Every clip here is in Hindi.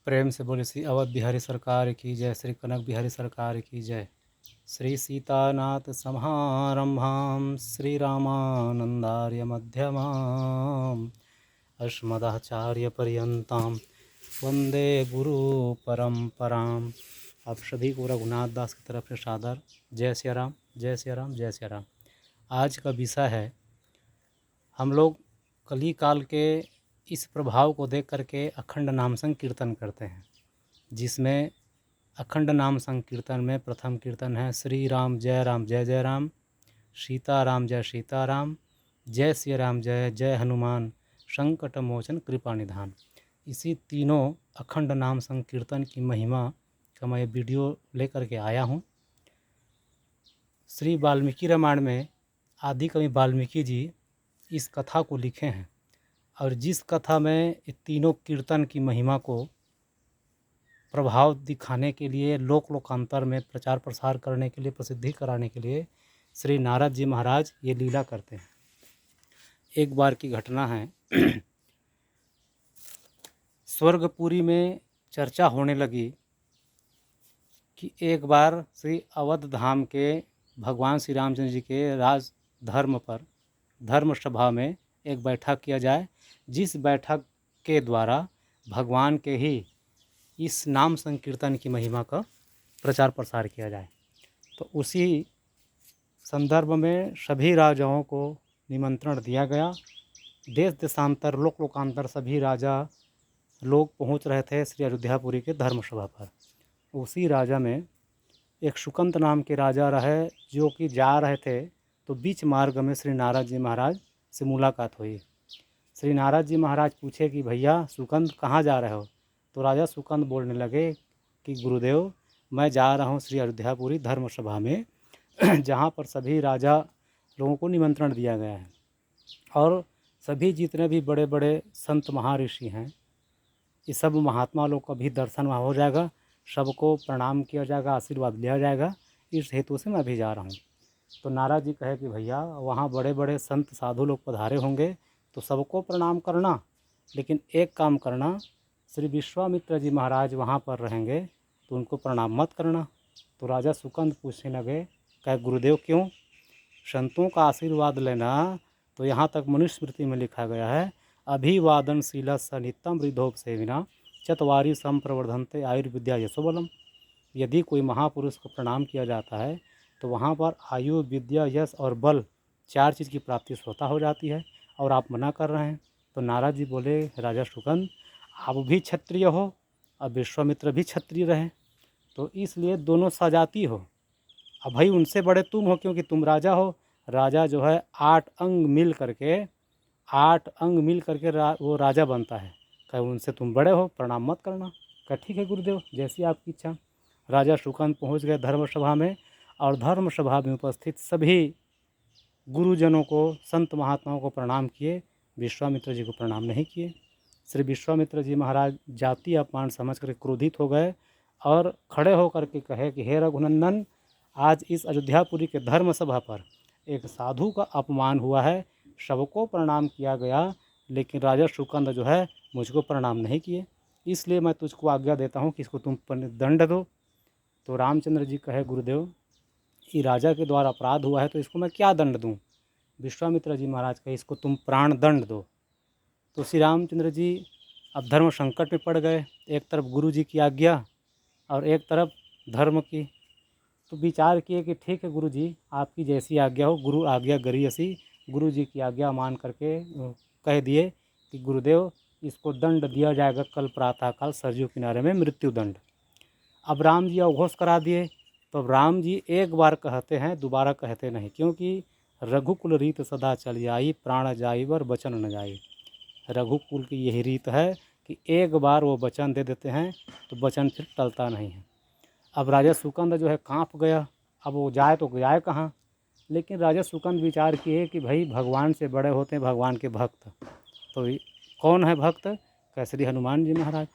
प्रेम से बोले श्री अवध बिहारी सरकार की जय, श्री कनक बिहारी सरकार की जय। श्री सीतानाथ समारंभां श्री रामानंदार्य मध्यमाम् अस्मदाचार्य पर्यंतां वंदे गुरु परंपराम। आप सभी को रघुनाथ दास की तरफ से सादर जय सिया राम, जय सिया राम, जय सिया राम। आज का विषय है, हम लोग कली काल के इस प्रभाव को देख करके अखंड नाम संकीर्तन करते हैं, जिसमें अखंड नाम संकीर्तन में प्रथम कीर्तन है श्री राम जय जय राम, सीताराम जय सीताराम, जय श्री राम जय जय हनुमान, संकट मोचन कृपा निधान। इसी तीनों अखंड नाम संकीर्तन की महिमा का मैं वीडियो लेकर के आया हूँ। श्री वाल्मीकि रामायण में आदि कवि वाल्मीकि जी इस कथा को लिखे हैं, और जिस कथा में ये तीनों कीर्तन की महिमा को प्रभाव दिखाने के लिए, लोकांतर में प्रचार प्रसार करने के लिए, प्रसिद्धि कराने के लिए श्री नारद जी महाराज ये लीला करते हैं। एक बार की घटना है, स्वर्गपुरी में चर्चा होने लगी कि एक बार श्री अवध धाम के भगवान श्री रामचंद्र जी के राज धर्म पर धर्म सभा में एक बैठक किया जाए, जिस बैठक के द्वारा भगवान के ही इस नाम संकीर्तन की महिमा का प्रचार प्रसार किया जाए। तो उसी संदर्भ में सभी राजाओं को निमंत्रण दिया गया। देश देशांतर लोकांतर सभी राजा लोग पहुंच रहे थे श्री अयोध्यापुरी के धर्मसभा पर। उसी राजा में एक सुकंत नाम के राजा रहे, जो कि जा रहे थे तो बीच मार्ग में श्री नारद जी महाराज से मुलाकात हुई। श्री नारद जी महाराज पूछे कि भैया सुकंत कहाँ जा रहे हो? तो राजा सुकंत बोलने लगे कि गुरुदेव, मैं जा रहा हूँ श्री अयोध्यापुरी धर्मसभा में जहाँ पर सभी राजा लोगों को निमंत्रण दिया गया है, और सभी जितने भी बड़े बड़े संत महर्षि हैं, ये सब महात्मा लोग का भी दर्शन वहाँ हो जाएगा, सबको प्रणाम किया जाएगा, आशीर्वाद लिया जाएगा। इस हेतु से मैं भी जा रहा हूँ। तो नारद जी कहे कि भैया वहाँ बड़े बड़े संत साधु लोग पधारे होंगे तो सबको प्रणाम करना, लेकिन एक काम करना, श्री विश्वामित्र जी महाराज वहाँ पर रहेंगे तो उनको प्रणाम मत करना। तो राजा सुकंद पूछने लगे, कहे गुरुदेव क्यों? संतों का आशीर्वाद लेना तो यहाँ तक मनुस्मृति में लिखा गया है, अभिवादनशील सनित्यम वृद्धोपसेविना चत्वारि संप्रवर्धन्ते आयुर्विद्या यशोबलम। यदि कोई महापुरुष को प्रणाम किया जाता है तो वहाँ पर आयु, विद्या, यश और बल, चार चीज़ की प्राप्ति स्वतः हो जाती है, और आप मना कर रहे हैं। तो नारद जी बोले, राजा सुकंद, आप भी क्षत्रिय हो और विश्वामित्र भी क्षत्रिय रहे, तो इसलिए दोनों सजाती हो। अब भाई उनसे बड़े तुम हो क्योंकि तुम राजा हो। राजा जो है 8 अंग मिल करके वो राजा बनता है। कहे उनसे तुम बड़े हो, प्रणाम मत करना। कहे ठीक है गुरुदेव, जैसी आपकी इच्छा। राजा सुकंद पहुंच गए धर्मसभा में, और धर्मसभा में उपस्थित सभी गुरुजनों को, संत महात्माओं को प्रणाम किए, विश्वामित्र जी को प्रणाम नहीं किए। श्री विश्वामित्र जी महाराज जाति अपमान समझ कर क्रोधित हो गए और खड़े होकर के कहे कि हे रघुनंदन, आज इस अयोध्यापुरी के धर्म सभा पर एक साधु का अपमान हुआ है, सबको प्रणाम किया गया, लेकिन राजा सुकंद जो है मुझको प्रणाम नहीं किए, इसलिए मैं तुझको आज्ञा देता हूँ कि इसको तुम दंड दो। तो रामचंद्र जी कहे, गुरुदेव ये राजा के द्वारा अपराध हुआ है तो इसको मैं क्या दंड दूँ? विश्वामित्र जी महाराज कहे, इसको तुम प्राण दंड दो। तो श्री रामचंद्र जी अब धर्म संकट में पड़ गए, एक तरफ गुरु जी की आज्ञा और एक तरफ धर्म की। तो विचार किए कि ठीक है गुरु जी, आपकी जैसी आज्ञा हो। गुरु आज्ञा गरीयसी, गुरु जी की आज्ञा मान करके कह दिए कि गुरुदेव इसको दंड दिया जाएगा कल प्रातःकाल सरयू किनारे में, मृत्यु दंड। अब राम जी अवघोष करा दिए। तो राम जी एक बार कहते हैं, दोबारा कहते नहीं, क्योंकि रघुकुल रीत सदा चल जाई, प्राण जाइवर वचन न जाई। रघुकुल की यही रीत है कि एक बार वो वचन दे देते हैं तो वचन फिर टलता नहीं है। अब राजा सुकंद जो है कांप गया, अब वो जाए तो जाए कहाँ। लेकिन राजा सुकंद विचार किए कि भाई भगवान से बड़े होते हैं भगवान के भक्त। तो कौन है भक्त? कह श्री हनुमान जी महाराज।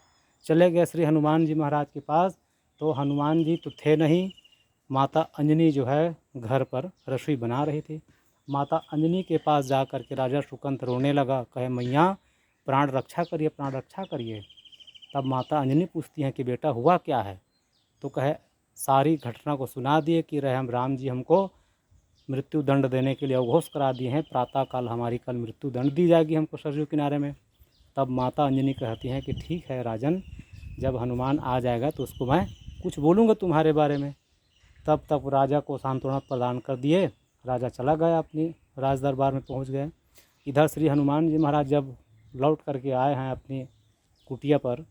चले गए श्री हनुमान जी महाराज के पास। तो हनुमान जी तो थे नहीं, माता अंजनी जो है घर पर रसोई बना रही थी। माता अंजनी के पास जा कर के राजा सुकंद रोने लगा, कहे मैया प्राण रक्षा करिए, प्राण रक्षा करिए। तब माता अंजनी पूछती हैं कि बेटा हुआ क्या है। तो कहे सारी घटना को सुना दिए कि रहे हम राम जी हमको मृत्यु दंड देने के लिए अवघोष करा दिए हैं, प्रातःकाल हमारी कल मृत्यु दंड दी जाएगी हमको सरयू किनारे में। तब माता अंजनी कहती हैं कि ठीक है राजन, जब हनुमान आ जाएगा तो उसको मैं कुछ बोलूँगा तुम्हारे बारे में। तब तक राजा को सांत्वना प्रदान कर दिए, राजा चला गया, अपनी राज दरबार में पहुंच गए। इधर श्री हनुमान जी महाराज जब लौट करके आए हैं अपनी कुटिया पर,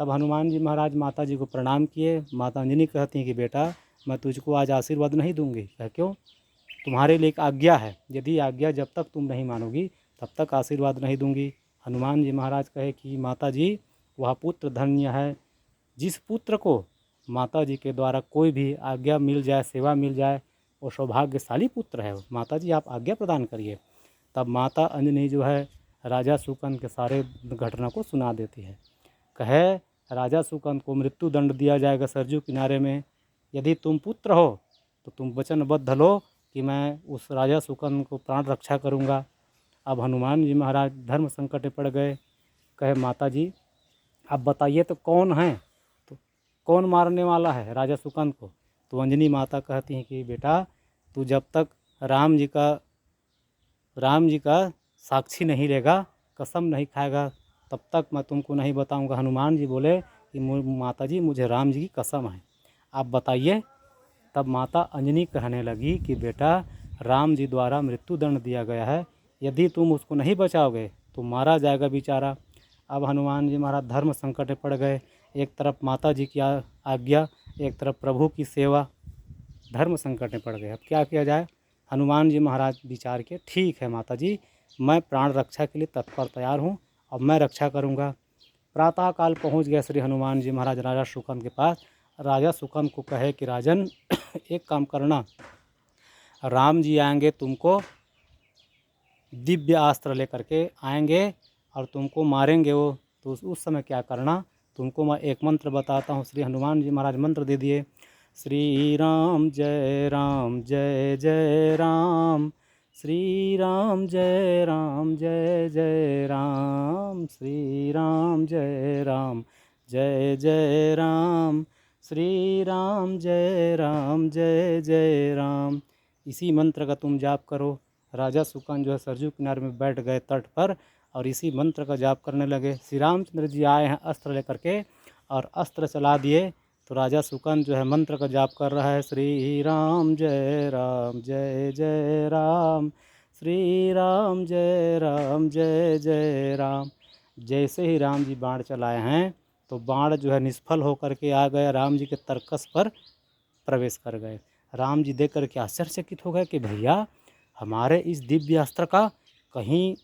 तब हनुमान जी महाराज माता जी को प्रणाम किए। माता अंजनी कहती हैं कि बेटा मैं तुझको आज आशीर्वाद नहीं दूंगी। कह क्यों? तुम्हारे लिए एक आज्ञा है, यदि आज्ञा जब तक तुम नहीं मानोगी तब तक आशीर्वाद नहीं दूंगी। हनुमान जी महाराज कहे कि माता जी वह पुत्र धन्य है जिस पुत्र को माता जी के द्वारा कोई भी आज्ञा मिल जाए, सेवा मिल जाए, वो सौभाग्यशाली पुत्र है। माता जी आप आज्ञा प्रदान करिए। तब माता अंजनी जो है राजा सुकंद के सारे घटना को सुना देती है। कहे राजा सुकंद को मृत्यु दंड दिया जाएगा सरजू किनारे में, यदि तुम पुत्र हो तो तुम वचनबद्ध लो कि मैं उस राजा सुकंद को प्राण रक्षा करूँगा। अब हनुमान जी महाराज धर्म संकट में पड़ गए। कहे माता जी अब बताइए तो कौन है, तो कौन मारने वाला है राजा सुकंद को। तो अंजनी माता कहती हैं कि बेटा तू जब तक राम जी का साक्षी नहीं लेगा, कसम नहीं खाएगा, तब तक मैं तुमको नहीं बताऊंगा। हनुमान जी बोले कि माता जी मुझे राम जी की कसम है, आप बताइए। तब माता अंजनी कहने लगी कि बेटा राम जी द्वारा मृत्यु दंड दिया गया है, यदि तुम उसको नहीं बचाओगे तो मारा जाएगा बेचारा। अब हनुमान जी महाराज धर्म संकट में पड़ गए। एक तरफ माता जी की आज्ञा, एक तरफ प्रभु की सेवा, धर्म संकट में पड़ गए। अब क्या किया जाए? हनुमान जी महाराज विचार के ठीक है माता जी, मैं प्राण रक्षा के लिए तत्पर तैयार हूँ, अब मैं रक्षा करूँगा। प्रातःकाल पहुँच गए श्री हनुमान जी महाराज राजा सुकंद के पास। राजा सुकंद को कहे कि राजन एक काम करना, राम जी आएंगे, तुमको दिव्य अस्त्र लेकर के आएंगे और तुमको मारेंगे वो, तो उस समय क्या करना, तुमको मैं एक मंत्र बताता हूँ। श्री हनुमान जी महाराज मंत्र दे दिए, श्री राम जय राम जय जय राम, श्री राम जय राम जय जय राम, श्री राम जय राम जय जय राम, श्री राम जय राम जय जय राम। इसी मंत्र का तुम जाप करो। राजा सुकंद जो है सरजू किनारे में बैठ गए तट पर और इसी मंत्र का जाप करने लगे। श्री रामचंद्र जी आए हैं अस्त्र लेकर के और अस्त्र चला दिए, तो राजा सुकंद जो है मंत्र का जाप कर रहा है, श्री राम जय जय राम, श्री राम जय जय राम। जैसे ही राम जी बाण चलाए हैं तो बाण जो है निष्फल होकर के आ गए, राम जी के तरकस पर प्रवेश कर गए। राम जी देख करके आश्चर्यचकित हो गए कि भैया हमारे इस दिव्य अस्त्र का कहीं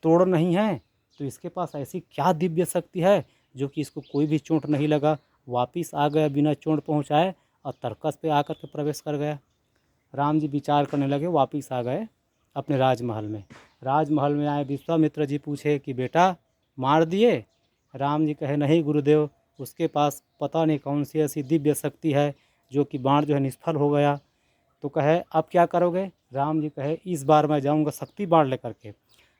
तोड़ नहीं है, तो इसके पास ऐसी क्या दिव्य शक्ति है जो कि इसको कोई भी चोट नहीं लगा। वापिस आ गया बिना चोट पहुंचाए और तरकस पे आकर के प्रवेश कर गया। राम जी विचार करने लगे, वापिस आ गए अपने राजमहल में। राजमहल में आए विश्वामित्र जी पूछे कि बेटा मार दिए? राम जी कहे नहीं गुरुदेव, उसके पास पता नहीं कौन सी ऐसी दिव्य शक्ति है जो कि बाण जो है निष्फल हो गया। तो कहे अब क्या करोगे? राम जी कहे इस बार मैं जाऊंगा शक्ति बाण लेकर के।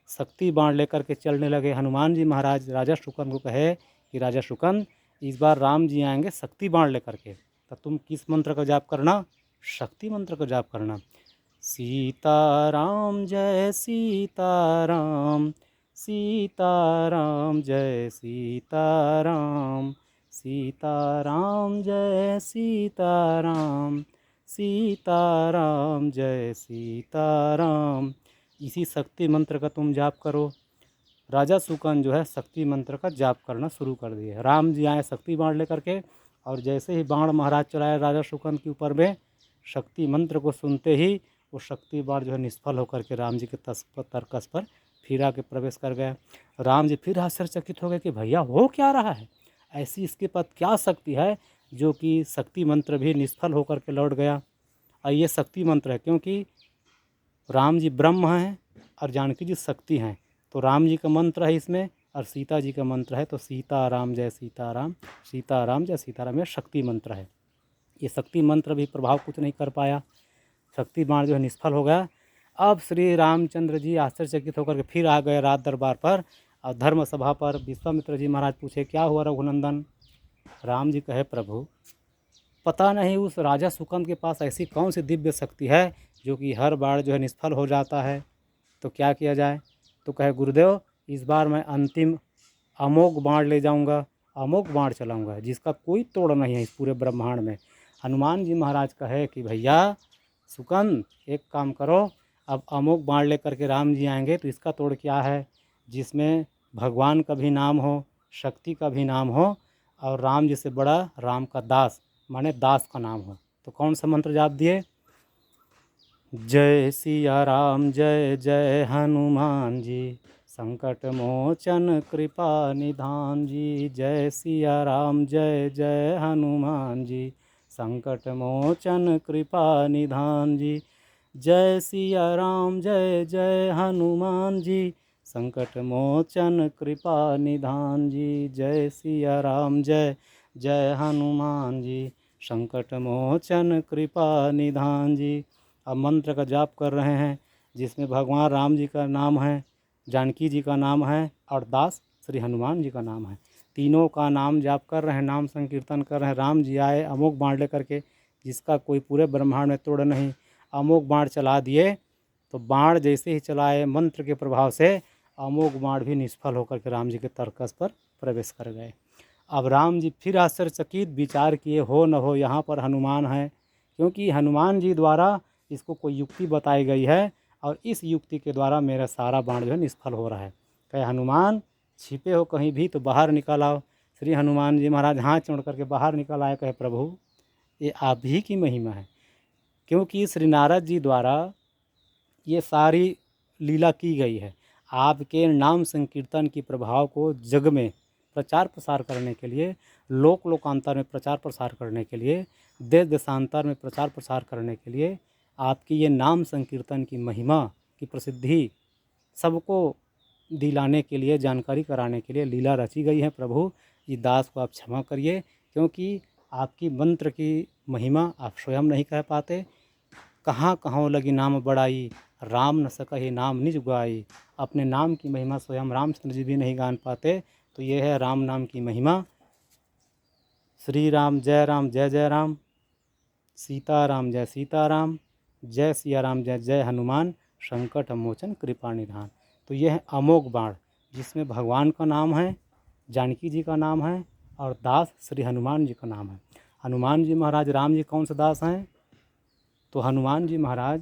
शक्ति बाण लेकर के चलने लगे। हनुमान जी महाराज राजा शुकन को कहे कि राजा शुकन इस बार राम जी आएंगे शक्ति बाण लेकर के, तो तुम किस मंत्र का जाप करना? शक्ति मंत्र का जाप करना। सीताराम जय सीताराम, सीताराम जय सीताराम, सीताराम जय सीताराम, सीताराम जय सीताराम। इसी शक्ति मंत्र का तुम जाप करो। राजा सुकन जो है शक्ति मंत्र का जाप करना शुरू कर दिए। राम जी आए शक्ति बाण लेकर के और जैसे ही बाण महाराज चलाए राजा सुकन के ऊपर में, शक्ति मंत्र को सुनते ही वो शक्ति बाण जो है निष्फल होकर के राम जी के तरकस पर फिर आके प्रवेश कर गया। राम जी फिर आश्चर्यचकित हो गए कि भैया हो क्या रहा है, ऐसी इसके पास क्या शक्ति है जो कि शक्ति मंत्र भी निष्फल होकर के लौट गया। और ये शक्ति मंत्र है क्योंकि राम जी ब्रह्म हैं और जानकी जी शक्ति हैं, तो राम जी का मंत्र है इसमें और सीता जी का मंत्र है, तो सीताराम जय सीताराम, सीताराम जय सीताराम, यह शक्ति मंत्र है। ये शक्ति मंत्र भी प्रभाव कुछ नहीं कर पाया, शक्ति बाण जो है निष्फल हो गया। अब श्री रामचंद्र जी आश्चर्यचकित होकर के फिर आ गए राज दरबार पर और धर्म सभा पर विश्वामित्र जी महाराज पूछे, क्या हुआ रघुनंदन? राम जी कहे, प्रभु पता नहीं उस राजा सुकंद के पास ऐसी कौन सी दिव्य शक्ति है जो कि हर बार जो है निष्फल हो जाता है, तो क्या किया जाए? तो कहे, गुरुदेव इस बार मैं अंतिम अमोघ बाण ले जाऊंगा, अमोघ बाण चलाऊंगा जिसका कोई तोड़ नहीं है इस पूरे ब्रह्मांड में। हनुमान जी महाराज कहे कि भैया सुकंद एक काम करो, अब अमोघ बाण लेकर के राम जी आएंगे तो इसका तोड़ क्या है? जिसमें भगवान का भी नाम हो, शक्ति का भी नाम हो, और राम जी से बड़ा राम का दास माने दास का नाम हो। तो कौन सा मंत्र जाप दिए? जय सिया राम जय जय हनुमान जी, संकट मोचन कृपा निधान जी। जय सिया राम जय जय हनुमान जी, संकट मोचन कृपा निधान जी। जय सिया राम जय जय हनुमान जी, संकट मोचन कृपा निधान जी। जय सिया राम जय जय हनुमान जी, संकट मोचन कृपा निधान जी। अब मंत्र का जाप कर रहे हैं जिसमें भगवान राम जी का नाम है, जानकी जी का नाम है और दास श्री हनुमान जी का नाम है। तीनों का नाम जाप कर रहे हैं, नाम संकीर्तन कर रहे हैं। राम जी आए अमोघ बाण लेकर के, जिसका कोई पूरे ब्रह्मांड में तोड़ नहीं। अमोघ बाण चला दिए तो बाण जैसे ही चलाए मंत्र के प्रभाव से अमोघ बाण भी निष्फल होकर के राम जी के तरकस पर प्रवेश कर गए। अब राम जी फिर आश्चर्यचकित विचार किए, हो न हो यहाँ पर हनुमान है, क्योंकि हनुमान जी द्वारा इसको कोई युक्ति बताई गई है और इस युक्ति के द्वारा मेरा सारा बाण जो है निष्फल हो रहा है। कहे, हनुमान छिपे हो कहीं भी तो बाहर निकल आओ। श्री हनुमान जी महाराज हाथ जोड़ करके बाहर निकल आए। कहे, प्रभु ये आप ही की महिमा है, क्योंकि श्री नारद जी द्वारा ये सारी लीला की गई है। आपके नाम संकीर्तन की प्रभाव को जग में प्रचार प्रसार करने के लिए, लोक लोकांतर में प्रचार प्रसार करने के लिए, देश देशांतर में प्रचार प्रसार करने के लिए आपकी ये नाम संकीर्तन की महिमा की प्रसिद्धि सबको दिलाने के लिए, जानकारी कराने के लिए लीला रची गई है। प्रभु इस दास को आप क्षमा करिए, क्योंकि आपकी मंत्र की महिमा आप स्वयं नहीं कह पाते। कहाँ कहाँ लगी नाम बड़ाई, राम न सकहि नाम निज गाई। अपने नाम की महिमा स्वयं रामचंद्र जी भी नहीं गान पाते, तो ये है राम नाम की महिमा। श्री राम जय जय राम, सीताराम जय सीताराम, जय सिया राम जय जय हनुमान, संकट मोचन कृपा निधान। तो यह है अमोघ बाण, जिसमें भगवान का नाम है, जानकी जी का नाम है और दास श्री हनुमान जी का नाम है। हनुमान जी महाराज राम जी कौन से दास हैं? तो हनुमान जी महाराज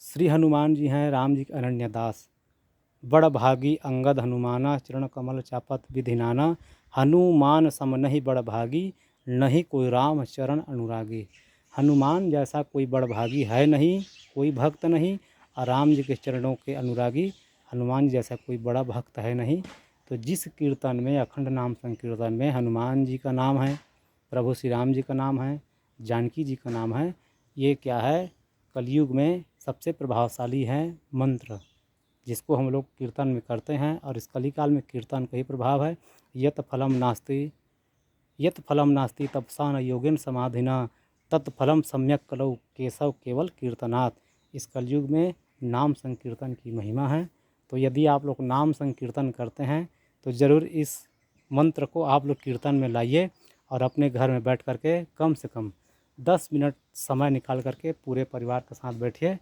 श्री हनुमान जी हैं राम जी के अनन्य दास। बड़ भागी अंगद हनुमाना, चरण कमल चापत विधि नाना। हनुमान सम नहीं बड़ भागी, नहीं कोई राम चरण अनुरागी। हनुमान जैसा कोई बड़ भागी है नहीं, कोई भक्त नहीं, और राम जी के चरणों के अनुरागी हनुमान जी जैसा कोई बड़ा भक्त है नहीं। तो जिस कीर्तन में, अखंड नाम संकीर्तन में हनुमान जी का नाम है, प्रभु श्री राम जी का नाम है, जानकी जी का नाम है, ये क्या है? कलयुग में सबसे प्रभावशाली है मंत्र, जिसको हम लोग कीर्तन में करते हैं। और इस कलिकाल में कीर्तन का ही प्रभाव है। यत फलम नास्ति तपसा न योगेन समाधिना, तत्फलम सम्यक कलौ केशव केवल कीर्तनात्। इस कलयुग में नाम संकीर्तन की महिमा है। तो यदि आप लोग नाम संकीर्तन करते हैं तो ज़रूर इस मंत्र को आप लोग कीर्तन में लाइए और अपने घर में बैठ करके कम से कम 10 मिनट समय निकाल करके पूरे परिवार के साथ बैठिए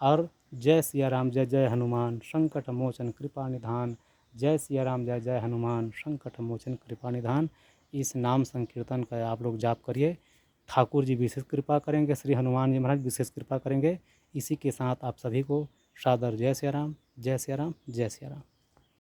और जय सिया राम जय जय हनुमान, संकट मोचन कृपा निधान। जय सिया राम जय जय हनुमान, संकट मोचन कृपा निधान। इस नाम संकीर्तन का आप लोग जाप करिए। ठाकुर जी विशेष कृपा करेंगे, श्री हनुमान जी महाराज विशेष कृपा करेंगे। इसी के साथ आप सभी को सादर जय सिया राम जय सिया राम जय सिया राम।